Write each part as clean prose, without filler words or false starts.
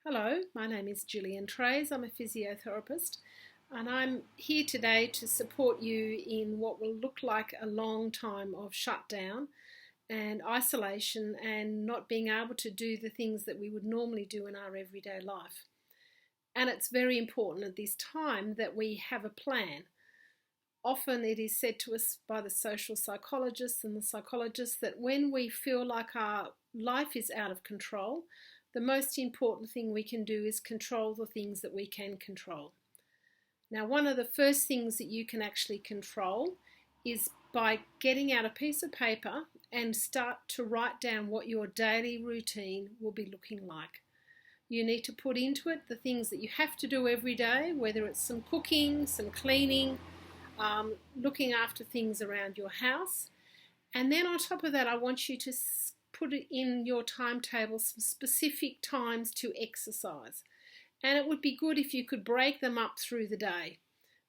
Hello, my name is Gillian Traise. I'm a physiotherapist and I'm here today to support you in what will look like a long time of shutdown and isolation and not being able to do the things that we would normally do in our everyday life. And it's very important at this time that we have a plan. Often it is said to us by the social psychologists and the psychologists that when we feel like our life is out of control, the most important thing we can do is control the things that we can control. Now, one of the first things that you can actually control is by getting out a piece of paper and start to write down what your daily routine will be looking like. You need to put into it the things that you have to do every day, whether it's some cooking, some cleaning, looking after things around your house. And then on top of that, I want you to put it in your timetable some specific times to exercise. And it would be good if you could break them up through the day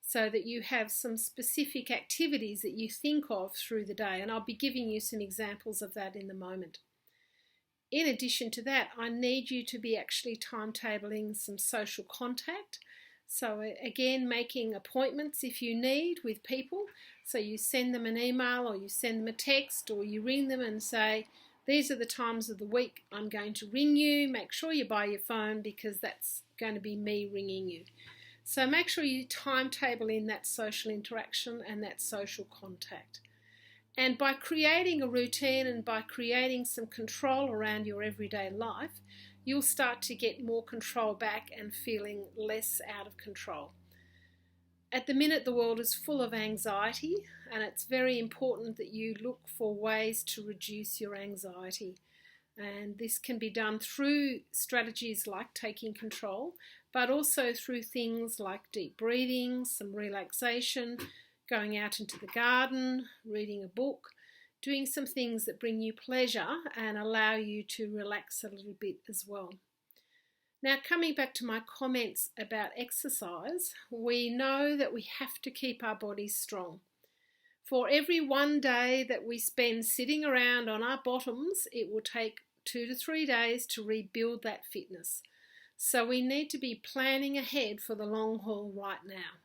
so that you have some specific activities that you think of through the day. And I'll be giving you some examples of that in a moment. In addition to that, I need you to be actually timetabling some social contact. So again, making appointments if you need with people. So you send them an email or you send them a text or you ring them and say, these are the times of the week I'm going to ring you. Make sure you buy your phone because that's going to be me ringing you. So make sure you timetable in that social interaction and that social contact. And by creating a routine and by creating some control around your everyday life, you'll start to get more control back and feeling less out of control. At the minute, the world is full of anxiety, and it's very important that you look for ways to reduce your anxiety. And this can be done through strategies like taking control, but also through things like deep breathing, some relaxation, going out into the garden, reading a book, doing some things that bring you pleasure and allow you to relax a little bit as well. Now, coming back to my comments about exercise, we know that we have to keep our bodies strong. For every one day that we spend sitting around on our bottoms, it will take 2 to 3 days to rebuild that fitness. So we need to be planning ahead for the long haul right now.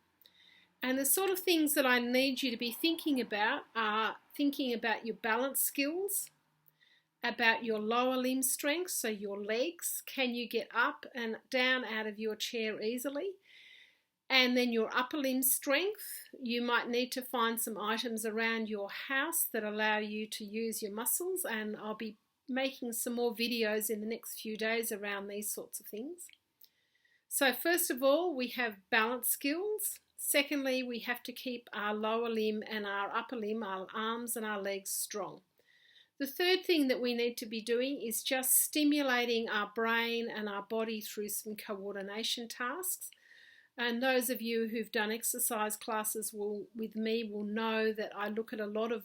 And the sort of things that I need you to be thinking about are thinking about your balance skills, about your lower limb strength, so your legs, can you get up and down out of your chair easily? And then your upper limb strength, you might need to find some items around your house that allow you to use your muscles, and I'll be making some more videos in the next few days around these sorts of things. So first of all, we have balance skills. Secondly, we have to keep our lower limb and our upper limb, our arms and our legs strong. The third thing that we need to be doing is just stimulating our brain and our body through some coordination tasks. And those of you who've done exercise classes with me will know that I look at a lot of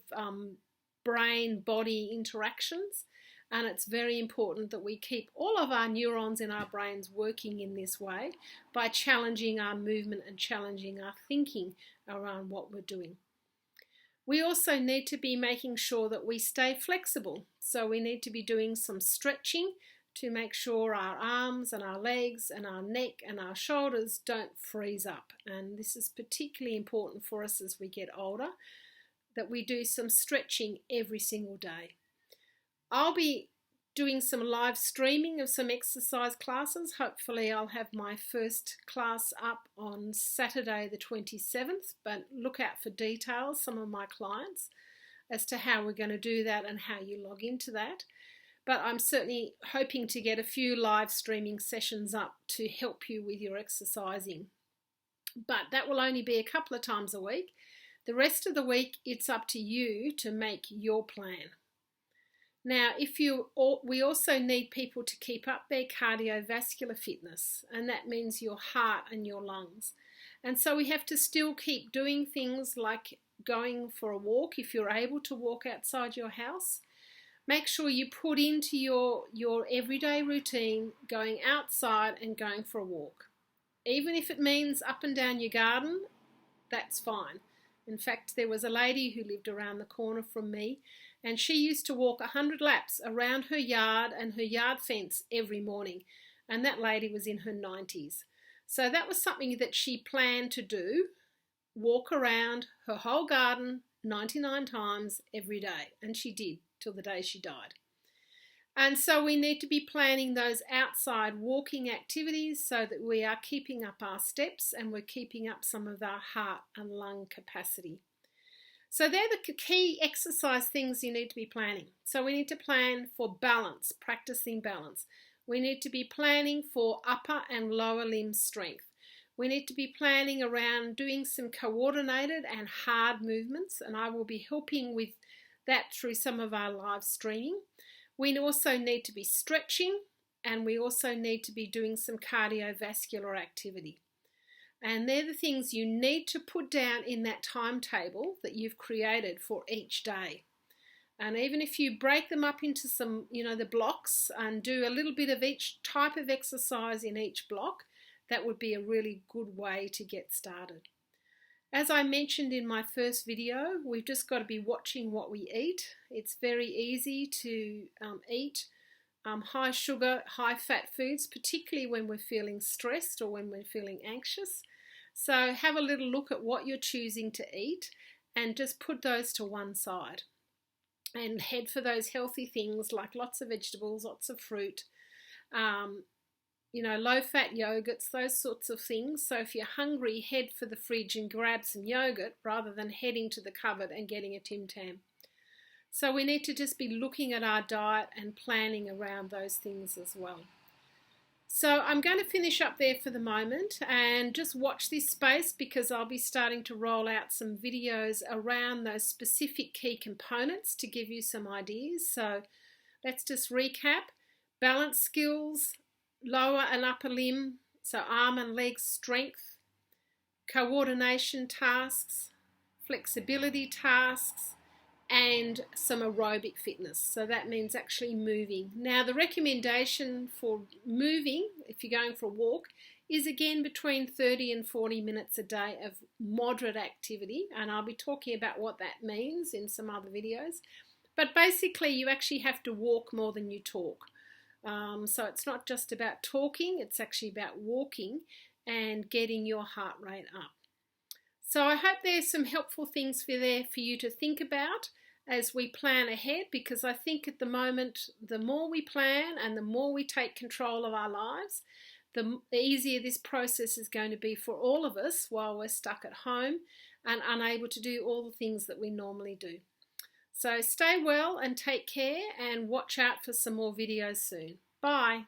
brain-body interactions, and it's very important that we keep all of our neurons in our brains working in this way by challenging our movement and challenging our thinking around what we're doing. We also need to be making sure that we stay flexible. So we need to be doing some stretching to make sure our arms and our legs and our neck and our shoulders don't freeze up. And this is particularly important for us as we get older, that we do some stretching every single day. I'll be doing some live streaming of some exercise classes. Hopefully I'll have my first class up on Saturday the 27th, but look out for details, some of my clients, as to how we're going to do that and how you log into that. But I'm certainly hoping to get a few live streaming sessions up to help you with your exercising. But that will only be a couple of times a week. The rest of the week, it's up to you to make your plan. Now, we also need people to keep up their cardiovascular fitness, and that means your heart and your lungs. And so we have to still keep doing things like going for a walk if you're able to walk outside your house. Make sure you put into your everyday routine going outside and going for a walk. Even if it means up and down your garden, that's fine. In fact, there was a lady who lived around the corner from me, and she used to walk 100 laps around her yard and her yard fence every morning. and that lady was in her 90s. So that was something that she planned to do, walk around her whole garden 99 times every day, and she did till the day she died. And so we need to be planning those outside walking activities so that we are keeping up our steps and we're keeping up some of our heart and lung capacity. So they're the key exercise things you need to be planning. So we need to plan for balance, practicing balance. We need to be planning for upper and lower limb strength. We need to be planning around doing some coordinated and hard movements, and I will be helping with that through some of our live streaming. We also need to be stretching, and we also need to be doing some cardiovascular activity. And they're the things you need to put down in that timetable that you've created for each day. And even if you break them up into some, the blocks and do a little bit of each type of exercise in each block, that would be a really good way to get started. As I mentioned in my first video, we've just got to be watching what we eat. It's very easy to eat high sugar, high fat foods, particularly when we're feeling stressed or when we're feeling anxious. So have a little look at what you're choosing to eat and just put those to one side. And head for those healthy things like lots of vegetables, lots of fruit, low-fat yogurts, those sorts of things. So if you're hungry, head for the fridge and grab some yogurt rather than heading to the cupboard and getting a Tim Tam. So we need to just be looking at our diet and planning around those things as well. So I'm going to finish up there for the moment and just watch this space because I'll be starting to roll out some videos around those specific key components to give you some ideas. So let's just recap. Balance skills, lower and upper limb, so arm and leg strength, coordination tasks, flexibility tasks, and some aerobic fitness. So that means actually moving. Now the recommendation for moving, if you're going for a walk, is again between 30 and 40 minutes a day of moderate activity, and I'll be talking about what that means in some other videos. But basically you actually have to walk more than you talk. So it's not just about talking, it's actually about walking and getting your heart rate up. So I hope there's some helpful things for you to think about as we plan ahead, because I think at the moment, the more we plan and the more we take control of our lives, the easier this process is going to be for all of us while we're stuck at home and unable to do all the things that we normally do. So stay well and take care and watch out for some more videos soon. Bye.